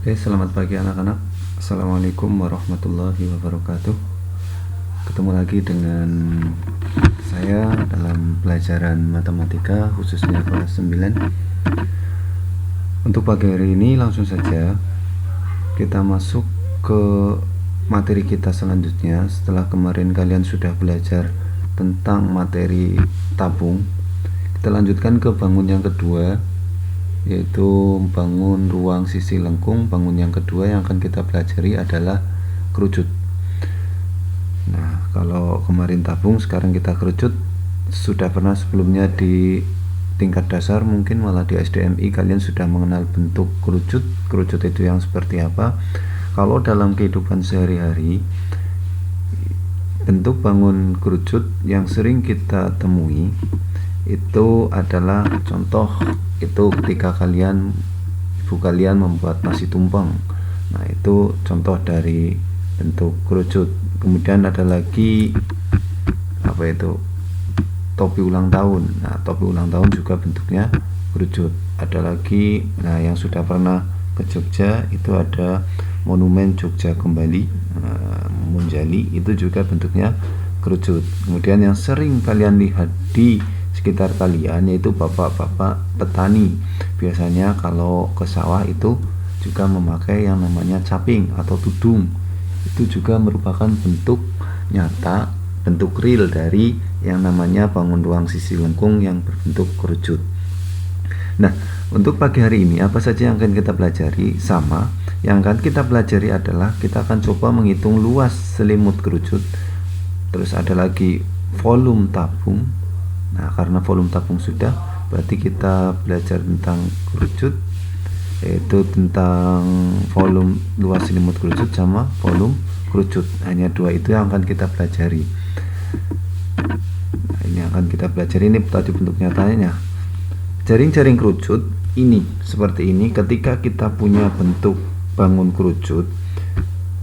Oke, selamat pagi anak-anak. Assalamualaikum warahmatullahi wabarakatuh. Ketemu lagi dengan saya dalam pelajaran matematika khususnya kelas 9. Untuk pagi hari ini langsung saja kita masuk ke materi kita selanjutnya. Setelah kemarin kalian sudah belajar tentang materi tabung, kita lanjutkan ke bangun yang kedua, yaitu bangun ruang sisi lengkung. Bangun yang kedua yang akan kita pelajari adalah kerucut. Nah, kalau kemarin tabung, sekarang kita kerucut. Sudah pernah sebelumnya di tingkat dasar, mungkin malah di SDMI kalian sudah mengenal bentuk kerucut. Kerucut itu yang seperti apa. Kalau dalam kehidupan sehari-hari, bentuk bangun kerucut yang sering kita temui itu adalah contoh itu ketika ibu kalian membuat nasi tumpeng. Nah, itu contoh dari bentuk kerucut. Kemudian ada lagi apa itu, topi ulang tahun. Nah, topi ulang tahun juga bentuknya kerucut. Ada lagi, nah, yang sudah pernah ke Jogja itu ada monumen Jogja Kembali, Munjali, itu juga bentuknya kerucut. Kemudian yang sering kalian lihat di sekitar kalian yaitu bapak-bapak petani. Biasanya kalau ke sawah itu juga memakai yang namanya caping atau tudung. Itu juga merupakan bentuk nyata, bentuk real dari yang namanya bangun ruang sisi lengkung yang berbentuk kerucut. Nah, untuk pagi hari ini apa saja yang akan kita pelajari? Sama, yang akan kita pelajari adalah kita akan coba menghitung luas selimut kerucut. Terus ada lagi volume tabung. Nah, karena volume tabung sudah, berarti kita belajar tentang kerucut, yaitu tentang volume luas selimut kerucut sama volume kerucut. Hanya dua itu yang akan kita pelajari. Nah, ini akan kita pelajari. Ini tadi bentuk nyatanya. Jaring-jaring kerucut ini seperti ini. Ketika kita punya bentuk bangun kerucut,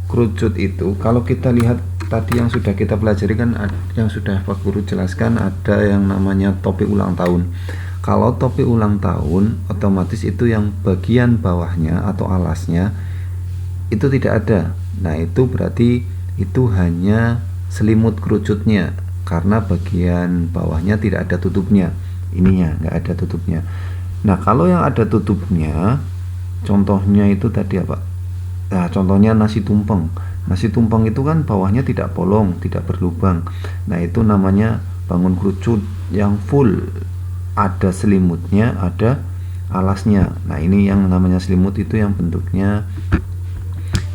kerucut itu kalau kita lihat tadi yang sudah kita pelajari kan, yang sudah Pak Guru jelaskan, ada yang namanya topi ulang tahun. Kalau topi ulang tahun, otomatis itu yang bagian bawahnya atau alasnya itu tidak ada. Nah, itu berarti itu hanya selimut kerucutnya, karena bagian bawahnya tidak ada tutupnya. Ininya nggak ada tutupnya. Nah, kalau yang ada tutupnya, contohnya itu tadi apa? Nah, contohnya nasi tumpeng. Nasi tumpeng itu kan bawahnya tidak bolong, tidak berlubang. Nah, itu namanya bangun kerucut yang full. Ada selimutnya, ada alasnya. Nah, ini yang namanya selimut itu yang bentuknya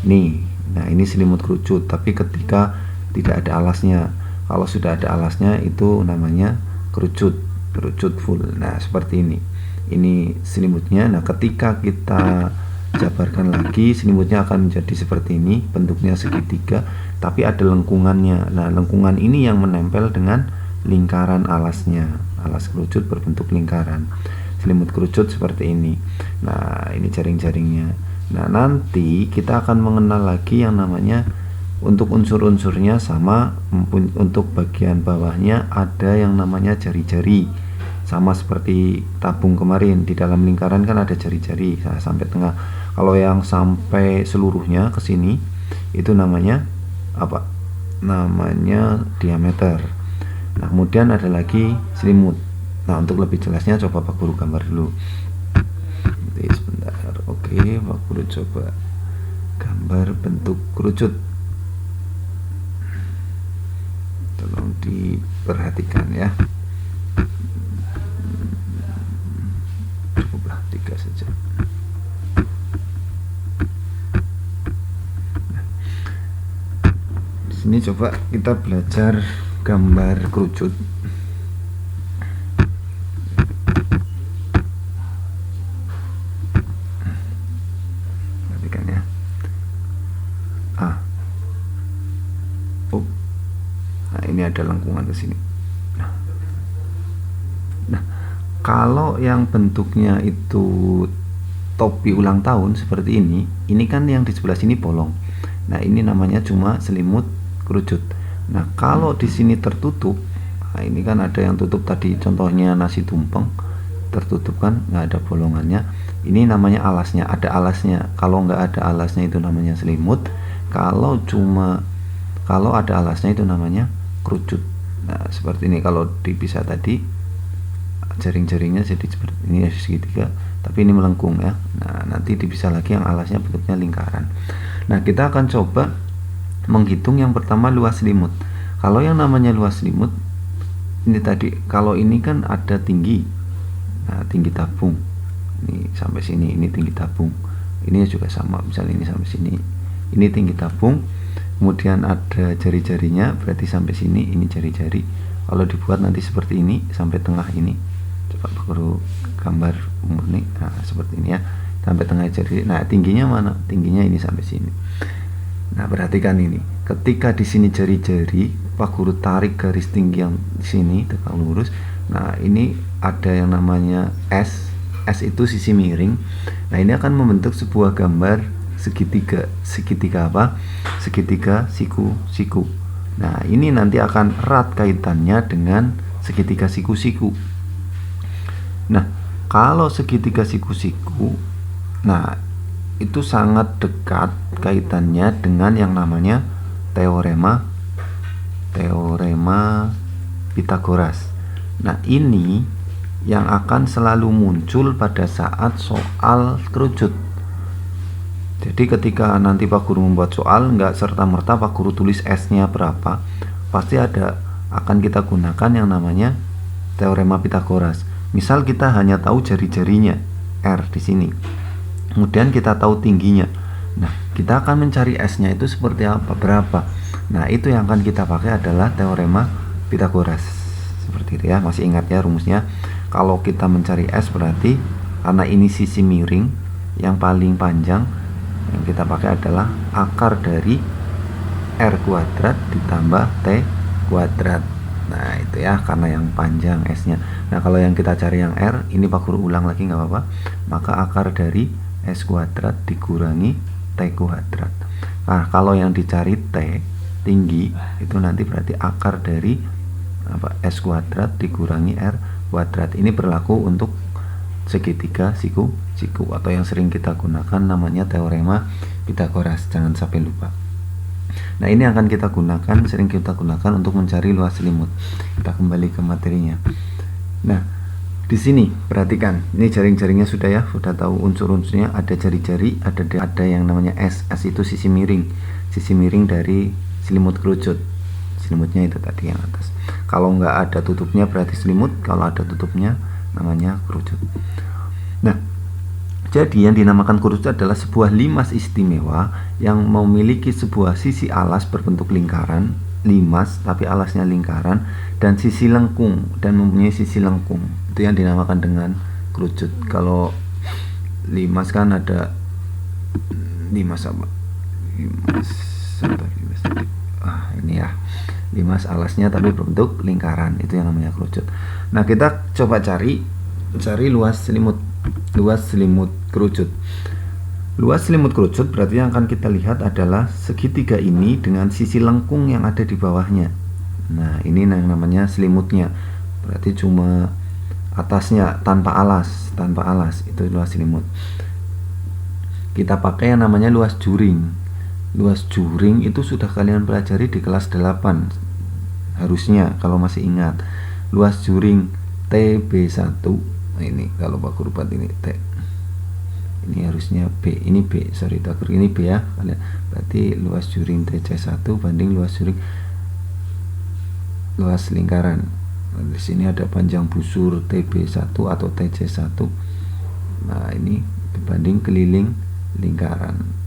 nih. Nah, ini selimut kerucut, tapi ketika tidak ada alasnya. Kalau sudah ada alasnya itu namanya kerucut, kerucut full. Nah, seperti ini. Ini selimutnya. Nah, ketika kita jabarkan lagi, selimutnya akan menjadi seperti ini, bentuknya segitiga, tapi ada lengkungannya. Nah, lengkungan ini yang menempel dengan lingkaran alasnya. Alas kerucut berbentuk lingkaran. Selimut kerucut seperti ini. Nah, ini jaring-jaringnya. Nah, nanti kita akan mengenal lagi yang namanya untuk unsur-unsurnya sama. Untuk bagian bawahnya ada yang namanya jari-jari, sama seperti tabung kemarin. Di dalam lingkaran kan ada jari-jari sampai tengah. Kalau yang sampai seluruhnya ke sini itu namanya apa? Namanya diameter. Nah, kemudian ada lagi selimut. Nah, untuk lebih jelasnya coba Pak Guru gambar dulu. Sebentar. Oke, Pak Guru coba gambar bentuk kerucut. Tolong diperhatikan ya. Cukuplah 3 saja. Ini coba kita belajar gambar kerucut. Perhatikan ya. Nah, ini ada lengkungan ke sini. Nah, kalau yang bentuknya itu topi ulang tahun seperti ini kan yang di sebelah sini bolong. Nah, ini namanya cuma selimut kerucut. Nah, kalau di sini tertutup, nah ini kan ada yang tutup tadi, contohnya nasi tumpeng tertutup kan, nggak ada bolongannya. Ini namanya alasnya, ada alasnya. Kalau nggak ada alasnya itu namanya selimut. Kalau ada alasnya itu namanya kerucut. Nah, seperti ini. Kalau dipisah tadi jaring-jaringnya jadi seperti ini, segitiga, tapi ini melengkung ya. Nah, nanti dipisah lagi yang alasnya bentuknya lingkaran. Nah, kita akan coba menghitung yang pertama luas selimut. Kalau yang namanya luas selimut ini tadi, kalau ini kan ada tinggi. Nah, tinggi tabung ini sampai sini, ini tinggi tabung, ini juga sama, misalnya ini sampai sini, ini tinggi tabung, kemudian ada jari-jarinya, berarti sampai sini, ini jari-jari. Kalau dibuat nanti seperti ini sampai tengah ini, coba baru gambar murni, nah seperti ini ya, sampai tengah jari. Nah, tingginya mana? Tingginya ini sampai sini. Nah, perhatikan ini, ketika di sini jari-jari, Pak Guru tarik garis tinggi yang di sini tegak lurus. Nah, ini ada yang namanya S itu sisi miring. Nah, ini akan membentuk sebuah gambar segitiga apa? Segitiga siku-siku. Nah, ini nanti akan erat kaitannya dengan segitiga siku-siku. Nah, kalau segitiga siku-siku, nah itu sangat dekat kaitannya dengan yang namanya teorema Pitagoras. Nah, ini yang akan selalu muncul pada saat soal kerucut. Jadi ketika nanti Pak Guru membuat soal, nggak serta-merta Pak Guru tulis S-nya berapa, pasti akan kita gunakan yang namanya teorema Pitagoras. Misal kita hanya tahu jari-jarinya R di sini, kemudian kita tahu tingginya. Nah, kita akan mencari S-nya itu seperti apa, berapa. Nah, itu yang akan kita pakai adalah teorema Pitagoras. Seperti itu ya, masih ingat ya rumusnya. Kalau kita mencari S berarti karena ini sisi miring yang paling panjang, yang kita pakai adalah akar dari R kuadrat ditambah T kuadrat. Nah, itu ya, karena yang panjang S-nya. Nah, kalau yang kita cari yang R, ini Pak Guru ulang lagi nggak apa-apa. Maka akar dari S kuadrat dikurangi T kuadrat. Nah, kalau yang dicari T tinggi, itu nanti berarti akar dari S kuadrat dikurangi R kuadrat. Ini berlaku untuk segitiga siku-siku, atau yang sering kita gunakan namanya teorema Pitagoras. Jangan sampai lupa. Nah, ini akan kita gunakan, sering kita gunakan untuk mencari luas selimut. Kita kembali ke materinya. Nah, di sini perhatikan, ini jaring-jaringnya sudah ya, sudah tahu unsur-unsurnya. Ada jari-jari, ada yang namanya S. S itu sisi miring dari selimut kerucut. Selimutnya itu tadi yang atas. Kalau nggak ada tutupnya berarti selimut, kalau ada tutupnya namanya kerucut. Nah, jadi yang dinamakan kerucut adalah sebuah limas istimewa yang memiliki sebuah sisi alas berbentuk lingkaran, limas tapi alasnya lingkaran, dan sisi lengkung, dan mempunyai sisi lengkung. Itu yang dinamakan dengan kerucut. Kalau limas kan ada limas apa? Ini ya, limas alasnya tapi berbentuk lingkaran, itu yang namanya kerucut. Nah, kita coba cari luas selimut kerucut. Luas selimut kerucut berarti yang akan kita lihat adalah segitiga ini dengan sisi lengkung yang ada di bawahnya. Nah, ini yang namanya selimutnya. Berarti cuma atasnya tanpa alas, itu luas selimut. Kita pakai yang namanya luas juring. Luas juring itu sudah kalian pelajari di kelas 8 harusnya, kalau masih ingat. Luas juring TB1, ini kalau Pak Guru buat ini T, ini harusnya B, ini B, sorry takut ini B ya kalian. Berarti luas juring TC1 banding luas juring luas lingkaran. Nah, di sini ada panjang busur TB1 atau TC1. Nah, ini dibanding keliling lingkaran.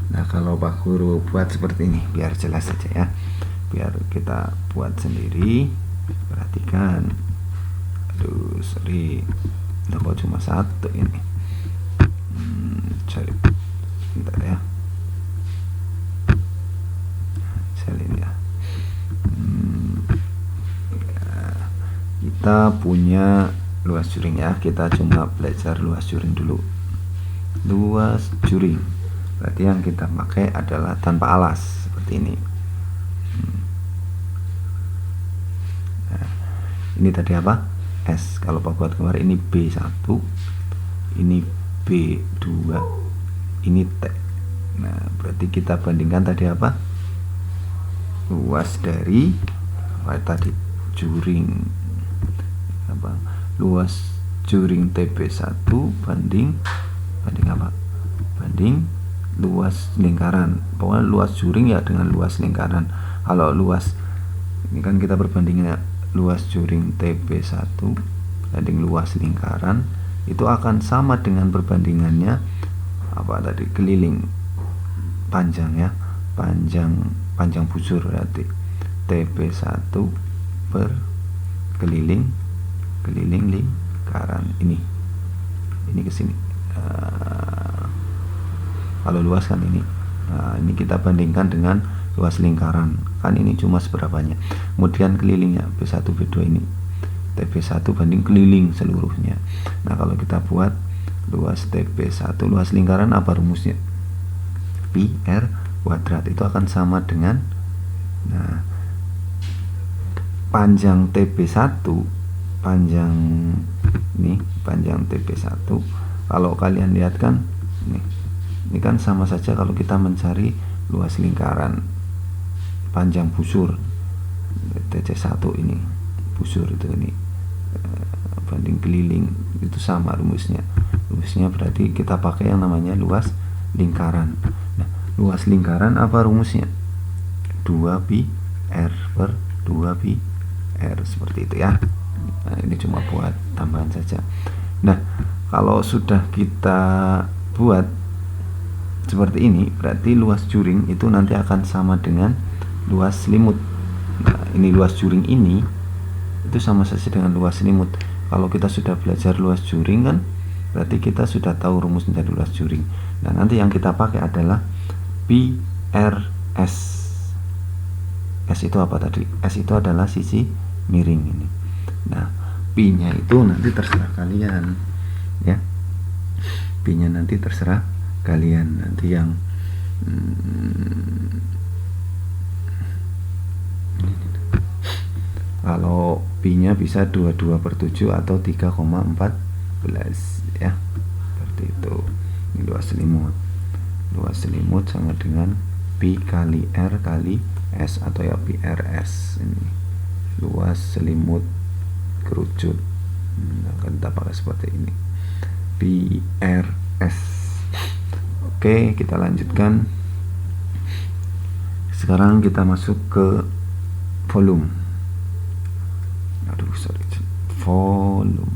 Nah, kalau Pak Guru buat seperti ini biar jelas saja ya, biar kita buat sendiri. Perhatikan, aduh sorry, dapat cuma satu ini. Cari bentar ya, salin ya. Kita punya luas juring ya, kita cuma belajar luas juring dulu. Luas juring berarti yang kita pakai adalah tanpa alas seperti ini. Nah, ini tadi apa? S. Kalau Pak buat kemarin ini B1, ini B2, ini T. Nah, berarti kita bandingkan tadi apa? Luas dari tadi juring apa? Luas juring TB1 banding apa? Banding luas lingkaran. Pokoknya luas juring ya dengan luas lingkaran. Kalau luas ini kan kita perbandingannya luas juring TB1 banding luas lingkaran, itu akan sama dengan perbandingannya apa tadi, keliling panjang ya, panjang busur, berarti TB1 per keliling lingkaran ini ke sini. Kalau luas kan ini. Nah, ini kita bandingkan dengan luas lingkaran, kan ini cuma seberapanya. Kemudian kelilingnya B1 B2 ini TB1 banding keliling seluruhnya. Nah, kalau kita buat luas TB1 luas lingkaran, apa rumusnya? Pi R kuadrat, itu akan sama dengan, nah, panjang TB1, panjang TB1, kalau kalian lihat kan ini kan sama saja kalau kita mencari luas lingkaran panjang busur TC1 ini busur itu ini banding keliling, itu sama rumusnya berarti kita pakai yang namanya luas lingkaran. Nah, luas lingkaran apa rumusnya? 2pi R per 2pi R, seperti itu ya. Nah, ini cuma buat tambahan saja. Nah, kalau sudah kita buat seperti ini, berarti luas juring itu nanti akan sama dengan luas selimut. Nah, ini luas juring ini itu sama saja dengan luas selimut. Kalau kita sudah belajar luas juring kan, berarti kita sudah tahu rumus dari luas juring. Nah, nanti yang kita pakai adalah pi R S. S itu apa tadi? S itu adalah sisi miring ini. Nah, pi nya itu nanti terserah kalian ya. Pi nya nanti terserah kalian, nanti yang kalau pi nya bisa 22/7 atau 3,14 ya, seperti itu. Ini luas selimut sama dengan pi kali R kali S atau ya pi RS. Ini luas selimut kerucut, akan kita pakai seperti ini, pi RS. Oke, kita lanjutkan. Sekarang kita masuk ke volume. Volume.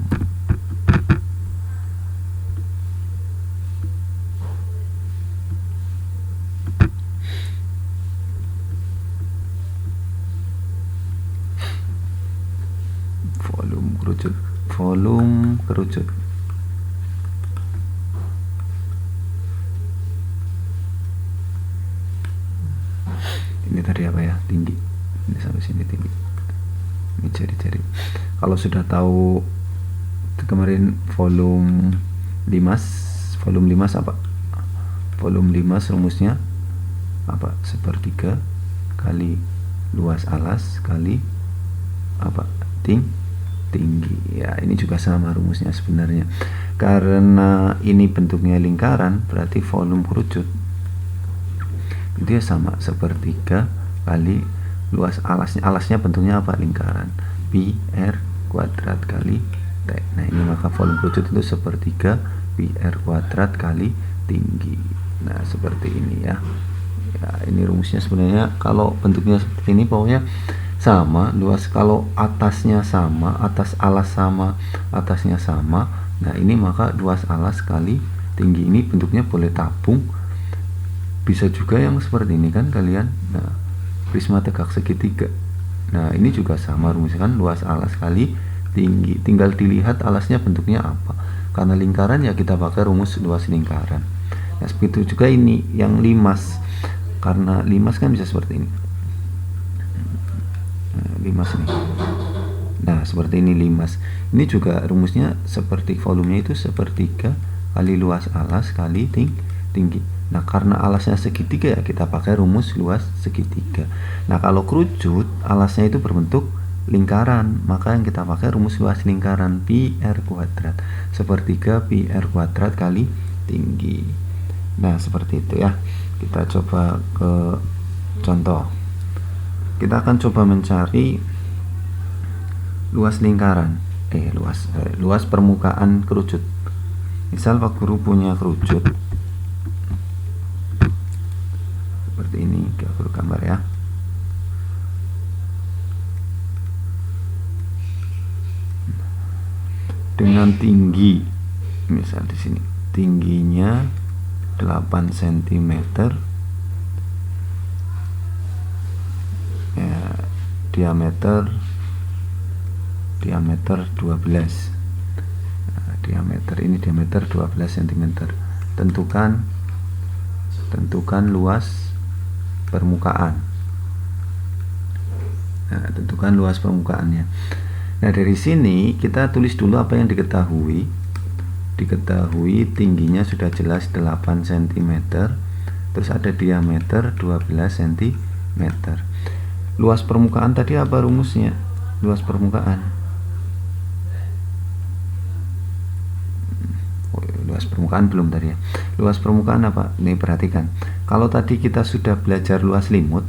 Volume kerucut. Ini tadi apa ya? Tinggi. Ini sampai sini tinggi. Ini jari-jari. Kalau sudah tahu kemarin volume limas apa? Volume limas rumusnya apa? 1/3 kali luas alas kali apa? Tinggi. Ya, ini juga sama rumusnya sebenarnya. Karena ini bentuknya lingkaran, berarti volume kerucut dia sama 1/3 kali luas alasnya. Alasnya bentuknya apa? Lingkaran. Pi R kuadrat kali T. Nah, ini maka volume kerucut itu 1/3 pi R kuadrat kali tinggi. Nah, seperti ini ya. Ya, ini rumusnya sebenarnya kalau bentuknya seperti ini pokoknya sama luas. Kalau atasnya sama, atas alas sama, atasnya sama, nah ini maka luas alas kali tinggi. Ini bentuknya boleh tabung, bisa juga yang seperti ini kan kalian. Nah, prisma tegak segitiga. Nah, ini juga sama rumusnya kan, luas alas kali tinggi. Tinggal dilihat alasnya bentuknya apa. Karena lingkaran ya kita pakai rumus luas lingkaran. Nah, begitu juga ini yang limas. Karena limas kan bisa seperti ini. Nah, limas nih. Nah, seperti ini limas. Ini juga rumusnya seperti volumenya itu 1/3 kali luas alas kali tinggi. Nah, karena alasnya segitiga ya kita pakai rumus luas segitiga. Nah, kalau kerucut alasnya itu berbentuk lingkaran, maka yang kita pakai rumus luas lingkaran pi r kuadrat, sepertiga pi r kuadrat kali tinggi. Nah seperti itu ya. Kita coba ke contoh. Kita akan coba mencari luas lingkaran, luas permukaan kerucut. Misal Pak Guru punya kerucut seperti ini, Pak Guru gambar ya. Dengan tinggi, misal di sini tingginya 8 cm, ya, diameter 12. Diameter 12 cm. Tentukan luas permukaan. Nah, tentukan luas permukaannya. Nah, dari sini kita tulis dulu apa yang diketahui. Diketahui tingginya sudah jelas 8 cm. Terus ada diameter 12 cm. Luas permukaan tadi apa rumusnya? Luas permukaan. Luas permukaan belum tadi ya. Luas permukaan apa? Nih perhatikan. Kalau tadi kita sudah belajar luas limut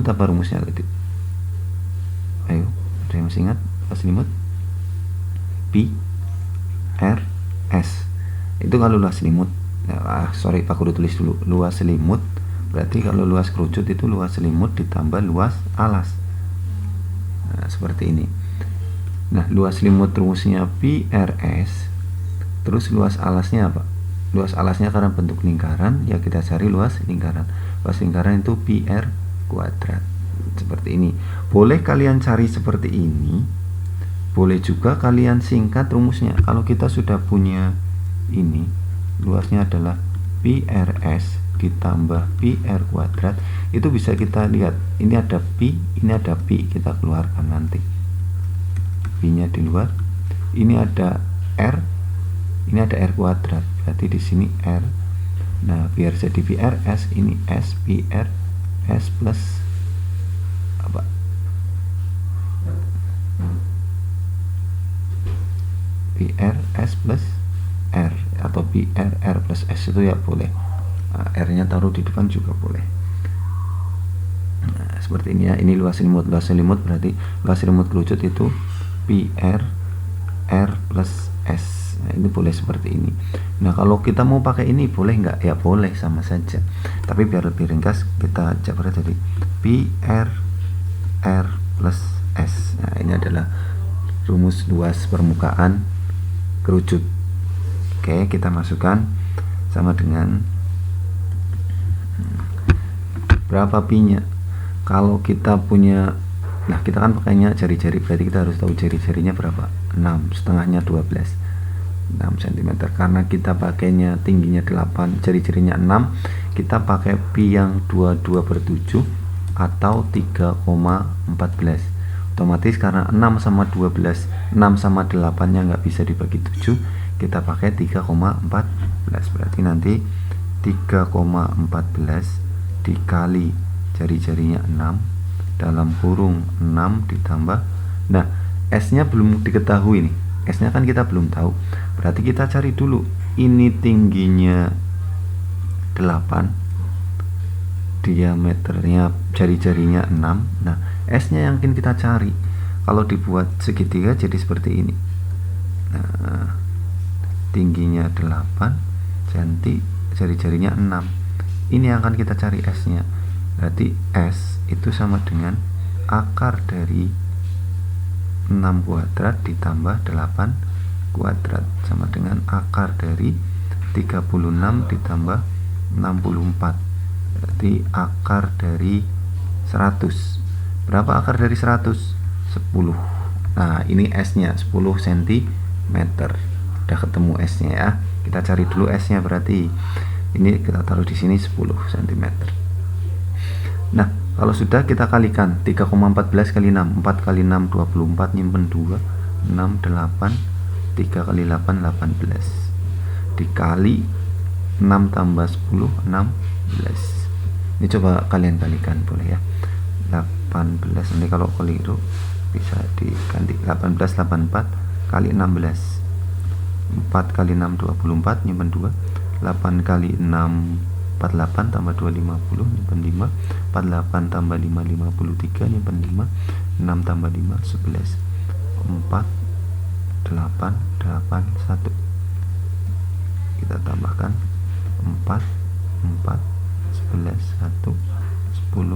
apa rumusnya tadi? Ayo, ada yang masih ingat luas limut? Pi R S. Itu kalau luas limut. Sorry Pak Guru tulis dulu. Luas limut berarti kalau luas kerucut itu luas limut ditambah luas alas. Nah, seperti ini. Nah, luas limut rumusnya pi R S. Terus luas alasnya apa? Luas alasnya karena bentuk lingkaran, ya kita cari luas lingkaran. Luas lingkaran itu pi r kuadrat. Seperti ini. Boleh kalian cari seperti ini. Boleh juga kalian singkat rumusnya. Kalau kita sudah punya ini, luasnya adalah pi r s ditambah pi r kuadrat, itu bisa kita lihat. Ini ada pi, ini ada pi, kita keluarkan nanti. Pi-nya di luar. Ini ada r, ini ada r kuadrat, berarti di sini r. Nah, biar jadi pi r s, ini s pi r s plus apa? Pi r s plus r, atau pi r r plus s itu ya boleh. Nah, r-nya taruh di depan juga boleh. Nah, seperti ini ya. Ini luas limut. Luas limut berarti luas limut kerucut itu pi r r plus s. Nah, ini boleh seperti ini. Nah, kalau kita mau pakai ini boleh nggak? Ya boleh, sama saja. Tapi biar lebih ringkas kita coba jadi pi r r plus s. Nah, ini adalah rumus luas permukaan kerucut. Oke, kita masukkan sama dengan berapa pi-nya. Kalau kita punya, nah kita kan pakainya jari-jari, berarti kita harus tahu jari-jarinya berapa. 6, setengahnya 12, 6 cm. Karena kita pakainya tingginya 8, jari-jarinya 6, kita pakai pi yang 22/7 atau 3,14. Otomatis karena 6 sama 12, 6 sama 8 nya nggak bisa dibagi 7, kita pakai 3,14. Berarti nanti 3,14 dikali jari-jarinya 6 dalam kurung 6 ditambah, nah S nya belum diketahui nih, S nya kan kita belum tahu, berarti kita cari dulu. Ini tingginya 8, diameternya jari-jarinya 6. Nah, S nya yang kita cari. Kalau dibuat segitiga jadi seperti ini. Nah, tingginya 8 cm, jari-jarinya 6. Ini yang akan kita cari S nya. Berarti S itu sama dengan akar dari 6 kuadrat ditambah 8 kuadrat, sama dengan akar dari 36 ditambah 64. Berarti akar dari 100. Berapa akar dari 100? 10. Nah, ini S nya 10 cm. Udah ketemu S nya ya. Kita cari dulu S nya, berarti ini kita taruh di sini 10 cm. Nah, kalau sudah kita kalikan 3,14 kali 6, 4 kali 6 24, nyimpen 2, 6 8, 3 kali 8 18, dikali 6 tambah 10 16. Ini coba kalian kalikan boleh ya. 18, nanti kalau keliru bisa diganti 1884 kali 16, 4 kali 6 24, nyimpen 2, 8 kali 6 48 tambah 2 50, nyimpen 5, 48 tambah 5 53, nyimpen 5, 6 tambah 5 11, 4 8 8 1, kita tambahkan 4 4 11 1 10 1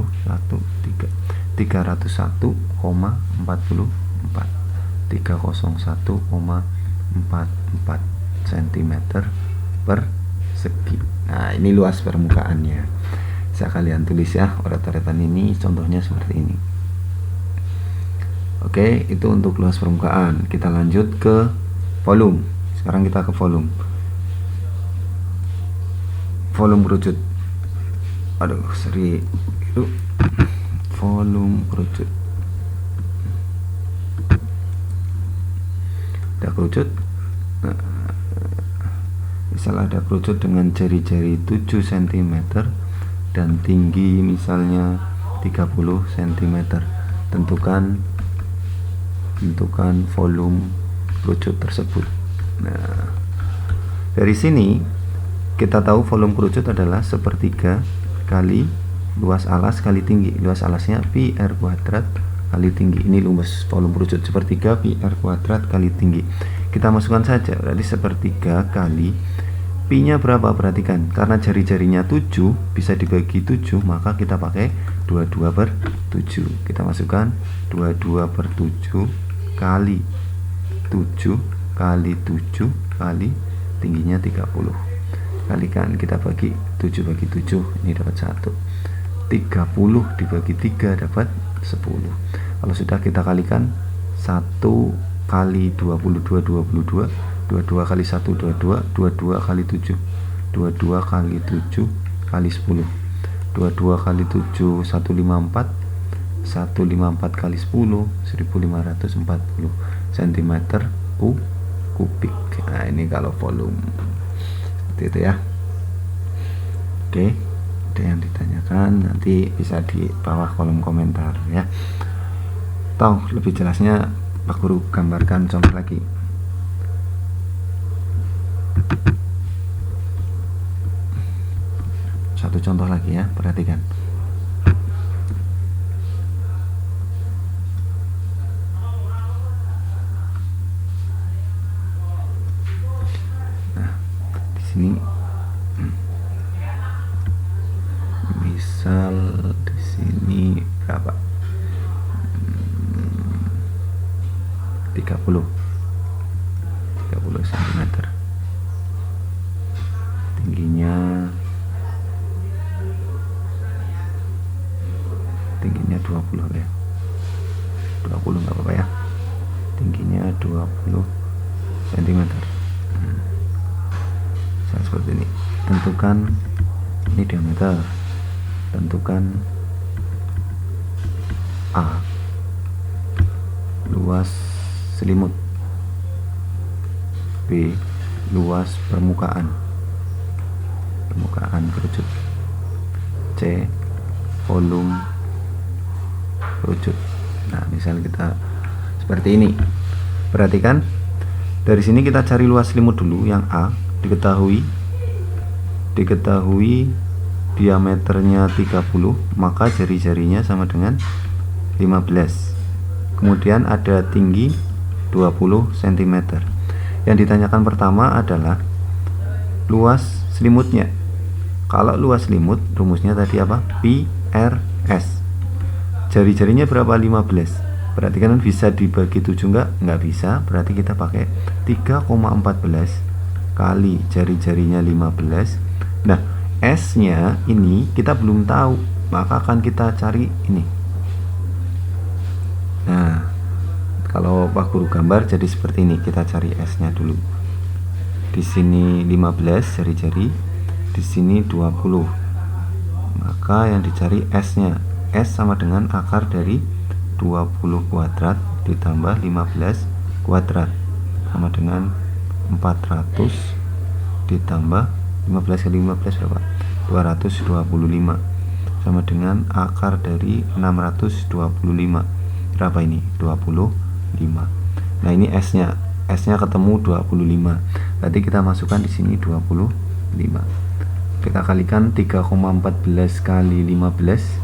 3 301,44 301,44 cm persegi. Nah, ini luas permukaannya. Bisa kalian tulis ya, coretan ini contohnya seperti ini. Oke, itu untuk luas permukaan. Kita lanjut ke volume. Sekarang kita ke volume. Volume kerucut. Aduh, seri itu volume kerucut. Ada kerucut. Nah, misalnya ada kerucut dengan jari-jari 7 cm dan tinggi misalnya 30 cm. Tentukan volume kerucut tersebut. Nah, dari sini kita tahu volume kerucut adalah sepertiga kali luas alas kali tinggi. Luas alasnya pi r kuadrat kali tinggi. Ini luas volume kerucut, sepertiga pi r kuadrat kali tinggi. Kita masukkan saja, berarti sepertiga kali pi nya berapa, perhatikan, karena jari-jarinya 7 bisa dibagi 7, maka kita pakai 22/7. Kita masukkan 22/7 kali 7 kali 7 kali tingginya 30. Kalikan, kita bagi 7 bagi 7, ini dapat 1. 30 dibagi 3 dapat 10. Kalau sudah kita kalikan, 1 kali 22 22, 22 kali 1 22, 22 kali 7, 22 kali 7 kali 10, 22 kali 7 154, 154 kali 10 1540 cm kubik. Nah, ini kalau volume seperti itu ya. Oke, ada yang ditanyakan nanti bisa di bawah kolom komentar ya. Atau lebih jelasnya Pak Guru gambarkan contoh lagi. Satu contoh lagi ya, perhatikan. Nah, di sini misal di sini berapa? 30 cm. Tingginya 20 ya. 20 nggak apa-apa ya. Tingginya 20 cm. Seperti ini. Tentukan ini diameter. Tentukan A, luas selimut. B, luas permukaan kerucut. C, volume kerucut. Nah, misal kita seperti ini. Perhatikan, dari sini kita cari luas selimut dulu. Yang A diketahui diameternya 30, maka jari-jarinya sama dengan 15. Kemudian ada tinggi 20 cm. Yang ditanyakan pertama adalah luas selimutnya. Kalau luas selimut, rumusnya tadi apa? Pi R S. Jari-jarinya berapa? 15. Perhatikan, bisa dibagi 7 enggak bisa. Berarti kita pakai 3,14 kali jari-jarinya 15. Nah, S nya ini kita belum tahu, maka akan kita cari ini. Nah, kalau Pak Guru gambar jadi seperti ini. Kita cari S nya dulu. Di sini 15 jari-jari, di sini 20. Maka yang dicari S nya. S sama dengan akar dari 20 kuadrat ditambah 15 kuadrat, sama dengan 400 ditambah 15 kali 15 berapa? 225, sama dengan akar dari 625. berapa ini? 25. Nah, ini S-nya ketemu 25. Berarti kita masukkan di sini 25. Kita kalikan 3,14 kali 15.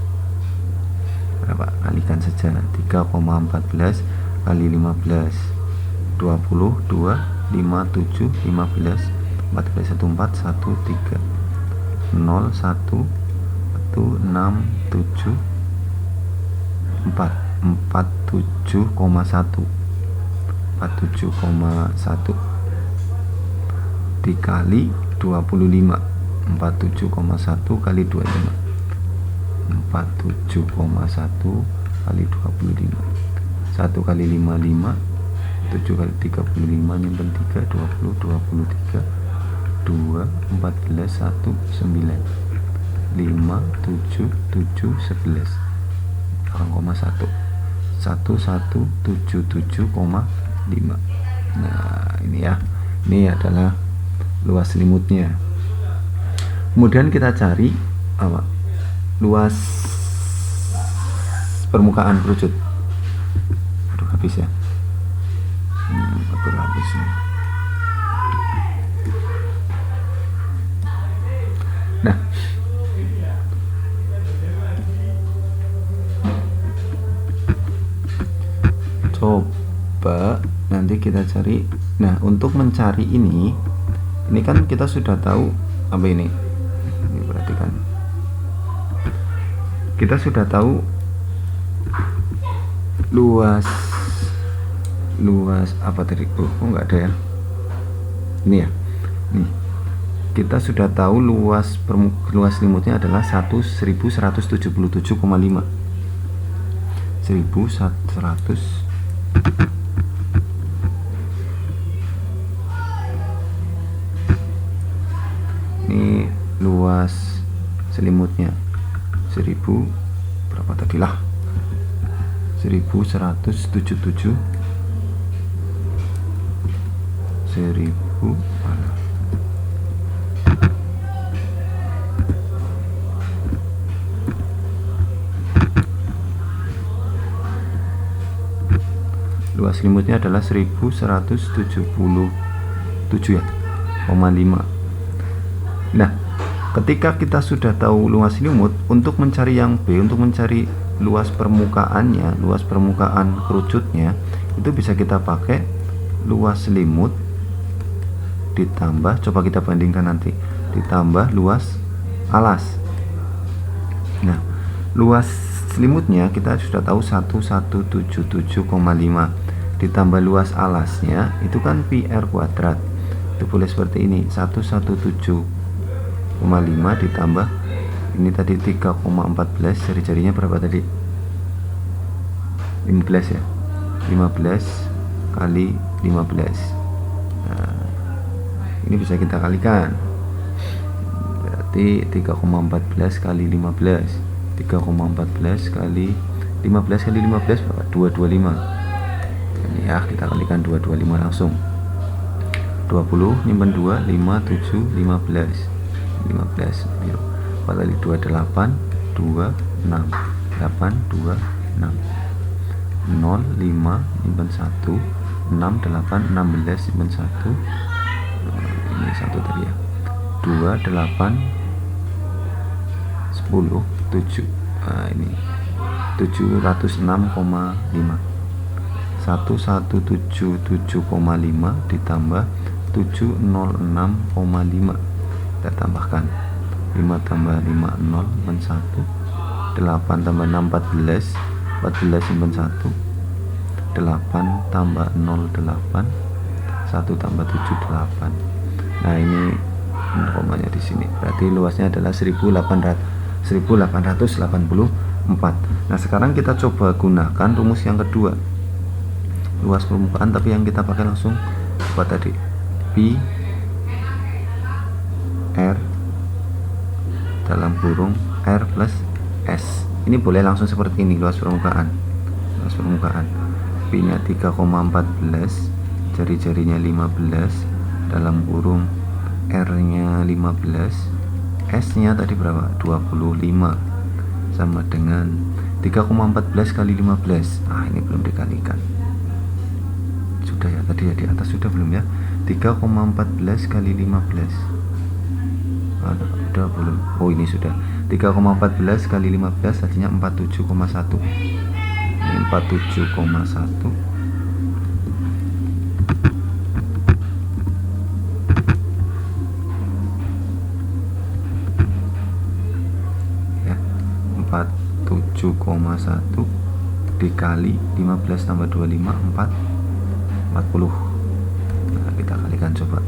Berapa? Kalikan saja. 3,14 kali 15. 22, 57, 15. 14, 14, 13. 0, 1, 6, 7, 4, 47,1 dikali 25. 47,1 kali 25. 47,1 kali 25. 1 kali 55. 7 kali 35, nyimpen 3, 20, 23, 2, 14, 1, 9, 5, 7, 7, 11, 0,1, 1177,5. Nah, ini ya, ini adalah luas selimutnya. Kemudian kita cari apa? Luas permukaan kerucut. Aduh, habis ya. Habis nih. Nah, coba nanti kita cari. Nah, untuk mencari ini kan kita sudah tahu apa ini. Ini perhatikan. Kita sudah tahu luas apa tadi? Oh, nggak ada ya. Ini ya. Nih. Kita sudah tahu luas selimutnya adalah 1177,5. 1100. Ini luas selimutnya 1000 berapa tadi lah? 1177 mana? Luas selimutnya adalah 1177 ya, 0,5. Nah, ketika kita sudah tahu luas selimut, untuk mencari yang B, untuk mencari luas permukaannya, luas permukaan kerucutnya, itu bisa kita pakai luas selimut ditambah, coba kita bandingkan nanti, ditambah luas alas. Nah, luas selimutnya kita sudah tahu 1177,5 ditambah luas alasnya itu kan pi r kuadrat. Itu boleh seperti ini, 117,5 ditambah ini tadi 3,14, jari-jarinya berapa tadi? 15 ya. 15 kali 15. Nah, ini bisa kita kalikan. Berarti 3,14 kali 15. 3,14 kali 15 kali 15 berapa? 225. Ini ya, kita kalikan 225 langsung. 20 nyimpen 2, 5, 7, 15. 15 biru. 4 kali 2 8, 2 6. 8 2 6. 0 5 nyimpen 1, 6 8 16 nyimpen 1. Ini 1 tadi ya. 2 8 10 7. Nah, ini 706,5. 1177,5 ditambah 706,5. Kita tambahkan 5 tambah 5 0 men 1. 8 tambah 6 14. 14 simpen 1. 8 tambah 0 8. 1 tambah 7 8. Nah, ini komanya di sini. Berarti luasnya adalah 1884. Nah, sekarang kita coba gunakan rumus yang kedua. Luas permukaan, tapi yang kita pakai langsung apa tadi? Pi R dalam kurung R plus S. Ini boleh langsung seperti ini, luas permukaan. Luas permukaan. Pi nya 3,14, jari-jarinya 15 dalam kurung R nya 15, S nya tadi berapa? 25, sama dengan 3,14 kali 15. Ini belum dikalikan. Sudah ya, tadi ya di atas sudah belum ya? 3,14 kali 15. Udah belum? Oh, ini sudah. 3,14 kali 15 hasilnya 47,1. Ini 47,1. Ya, 47,1 dikali 15 tambah 25 40. Nah, kita kalikan coba.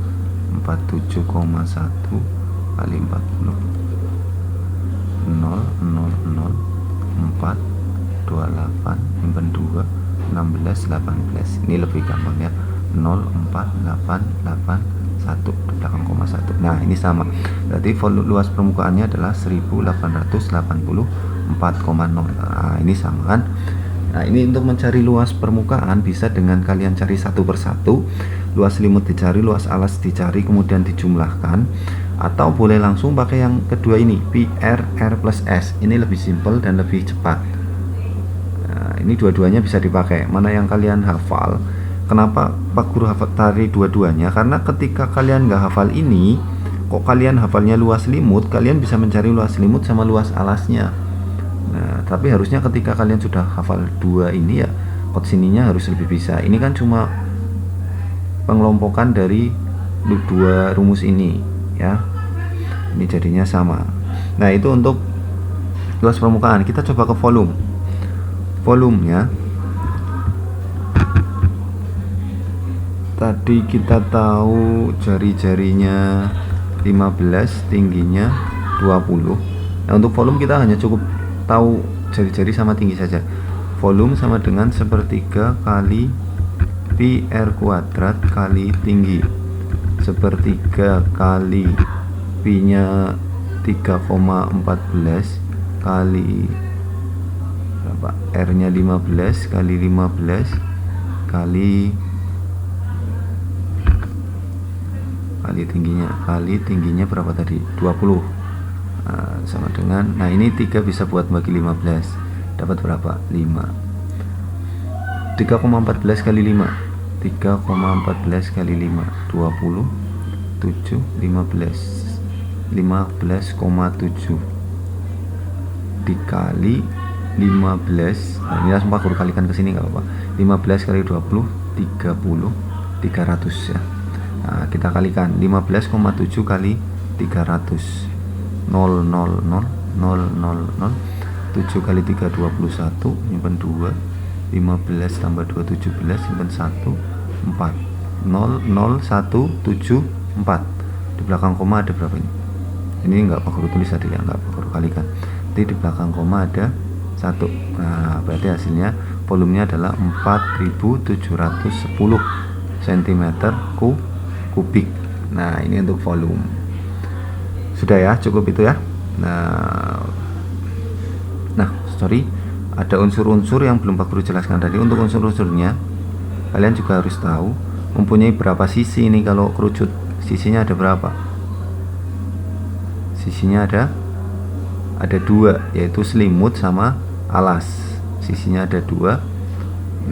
47,1 kali 40 0 0 0 4 28 simpan 2 16 18. Ini lebih gampang ya. 04881 di belakang koma 1. Nah, ini sama. Berarti volume luas permukaannya adalah 1884,0. Nah, ini sama kan? Nah, ini untuk mencari luas permukaan bisa dengan kalian cari satu persatu. Luas selimut dicari, luas alas dicari, kemudian dijumlahkan. Atau boleh langsung pakai yang kedua ini, PR R plus S. Ini lebih simpel dan lebih cepat. Nah, ini dua-duanya bisa dipakai. Mana yang kalian hafal? Kenapa Pak Guru hafal tari dua-duanya? Karena ketika kalian nggak hafal ini, kok kalian hafalnya luas selimut, kalian bisa mencari luas selimut sama luas alasnya. Nah, tapi harusnya ketika kalian sudah hafal dua ini ya, kot sininya harus lebih bisa. Ini kan cuma pengelompokan dari dua rumus ini ya. Ini jadinya sama. Nah, itu untuk luas permukaan. Kita coba ke volume. Volumenya tadi kita tahu jari-jarinya 15, tingginya 20. Nah, untuk volume kita hanya cukup tahu jari-jari sama tinggi saja. Volume sama dengan sepertiga kali pi r kuadrat kali tinggi. Sepertiga kali pi nya 3,14 kali berapa? R nya 15 kali 15 kali tingginya berapa tadi? 20. Sama dengan, nah ini 3 bisa buat bagi 15, dapat berapa? 5. 3,14 kali 5, 3,14 kali 5 20, 7, 15,7 dikali 15. Nah, ini langsung Pak Guru kalikan ke sini nggak apa-apa. 15 kali 20 30, 300 ya. Nah, kita kalikan 15,7 kali 300. 0 0 0 0 0 0 7 kali 3 21, simpan 2, 15 tambah 2 17, simpan 1 4. 0 0 1 7 4. Di belakang koma ada berapa ini? Ini enggak Pak Guru tulis tadi ya, enggak Pak Guru kalikan. Jadi di belakang koma ada 1. Nah, berarti hasilnya volumenya adalah 4710 cm kubik. Nah, ini untuk volume. Sudah ya, cukup itu ya. Nah, sorry, ada unsur-unsur yang belum Pak Guru jelaskan tadi. Untuk unsur-unsurnya kalian juga harus tahu mempunyai berapa sisi ini. Kalau kerucut sisinya ada berapa? Sisinya ada 2, yaitu selimut sama alas. Sisinya ada 2.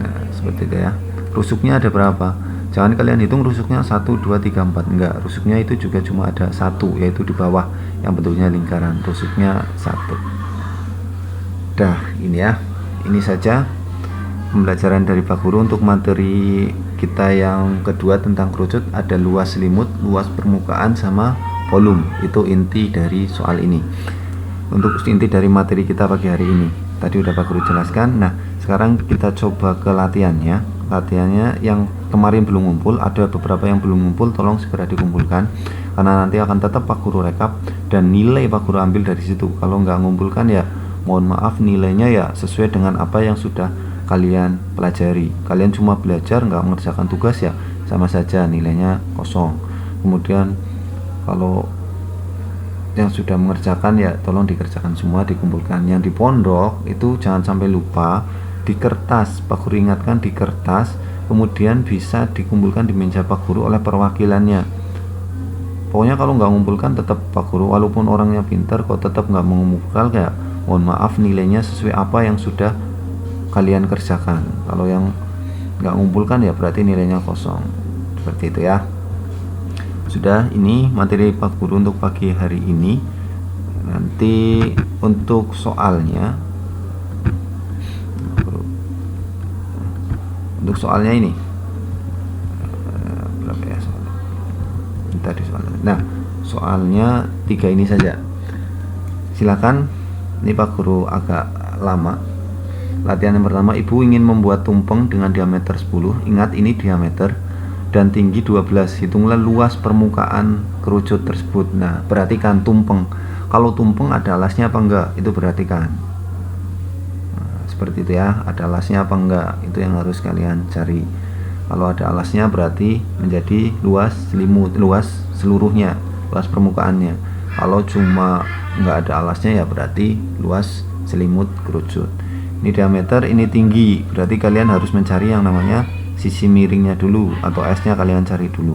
Nah, seperti itu ya. Rusuknya ada berapa? Jangan kalian hitung rusuknya 1, 2, 3, 4. Enggak, rusuknya itu juga cuma ada 1, yaitu di bawah yang bentuknya lingkaran. Rusuknya 1. Dah, ini ya. Ini saja pembelajaran dari Pak Guru untuk materi kita yang kedua tentang kerucut. Ada luas selimut, luas permukaan, sama volume. Itu inti dari soal ini. Untuk inti dari materi kita pagi hari ini. Tadi udah Pak Guru jelaskan. Nah, sekarang kita coba ke latihannya. Latihannya yang kemarin belum ngumpul, ada beberapa yang belum ngumpul, tolong segera dikumpulkan karena nanti akan tetap Pak Guru rekap dan nilai Pak Guru ambil dari situ. Kalau nggak ngumpulkan ya mohon maaf, nilainya ya sesuai dengan apa yang sudah kalian pelajari. Kalian cuma belajar nggak mengerjakan tugas ya sama saja nilainya kosong. Kemudian kalau yang sudah mengerjakan ya tolong dikerjakan semua, dikumpulkan. Yang di pondok itu jangan sampai lupa di kertas. Pak Guru ingatkan di kertas, kemudian bisa dikumpulkan di meja Pak Guru oleh perwakilannya. Pokoknya kalau nggak ngumpulkan tetap Pak Guru, walaupun orangnya pintar kok tetap nggak mengumpulkan, kayak mohon maaf nilainya sesuai apa yang sudah kalian kerjakan. Kalau yang nggak ngumpulkan ya berarti nilainya kosong, seperti itu ya. Sudah, ini materi Pak Guru untuk pagi hari ini. Nanti untuk soalnya, ini berapa ya soalnya? Tadi soalnya. Nah, soalnya 3 ini saja. Silakan. Ini Pak Guru agak lama. Latihan yang pertama, ibu ingin membuat tumpeng dengan diameter 10. Ingat ini diameter dan tinggi 12. Hitunglah luas permukaan kerucut tersebut. Nah, perhatikan tumpeng. Kalau tumpeng ada alasnya apa enggak? Itu perhatikan. Nah, seperti itu ya. Ada alasnya apa enggak? Itu yang harus kalian cari. Kalau ada alasnya berarti menjadi luas selimut, luas seluruhnya, luas permukaannya. Kalau cuma enggak ada alasnya ya berarti luas selimut kerucut. Ini diameter, ini tinggi, berarti kalian harus mencari yang namanya sisi miringnya dulu, atau S-nya kalian cari dulu.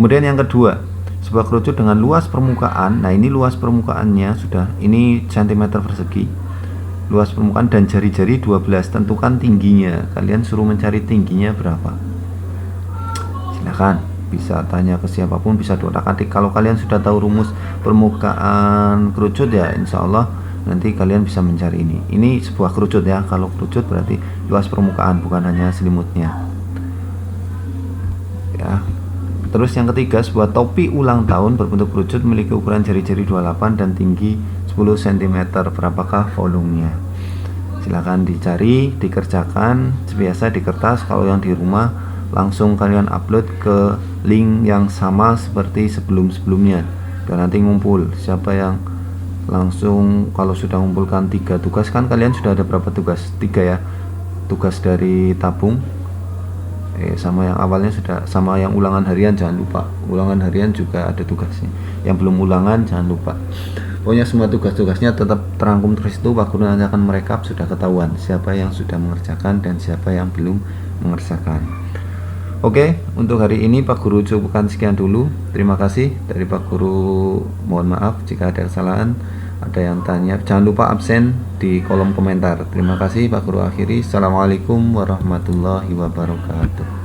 Kemudian yang kedua, sebuah kerucut dengan luas permukaan. Nah, ini luas permukaannya sudah, ini centimeter persegi, luas permukaan dan jari-jari 12. Tentukan tingginya, kalian suruh mencari tingginya berapa. Silakan, bisa tanya ke siapapun, bisa diotak-atik. Kalau kalian sudah tahu rumus permukaan kerucut ya insya Allah nanti kalian bisa mencari ini. Ini sebuah kerucut ya. Kalau kerucut berarti luas permukaan, bukan hanya selimutnya. Ya. Terus yang ketiga, sebuah topi ulang tahun berbentuk kerucut memiliki ukuran jari-jari 28 dan tinggi 10 cm. Berapakah volumenya? Silakan dicari, dikerjakan biasa di kertas. Kalau yang di rumah langsung kalian upload ke link yang sama seperti sebelum-sebelumnya. Dan nanti ngumpul siapa yang langsung, kalau sudah mengumpulkan 3 tugas, kan kalian sudah ada berapa tugas? 3 ya, tugas dari tabung sama yang awalnya sudah, sama yang ulangan harian jangan lupa. Ulangan harian juga ada tugasnya. Yang belum ulangan jangan lupa. Pokoknya semua tugas-tugasnya tetap terangkum terus itu. Pak Guru nanti akan merekap, sudah ketahuan siapa yang sudah mengerjakan dan siapa yang belum mengerjakan. Oke, untuk hari ini Pak Guru cukupkan sekian dulu. Terima kasih dari Pak Guru. Mohon maaf jika ada kesalahan, ada yang tanya. Jangan lupa absen di kolom komentar. Terima kasih Pak Guru akhiri. Assalamualaikum warahmatullahi wabarakatuh.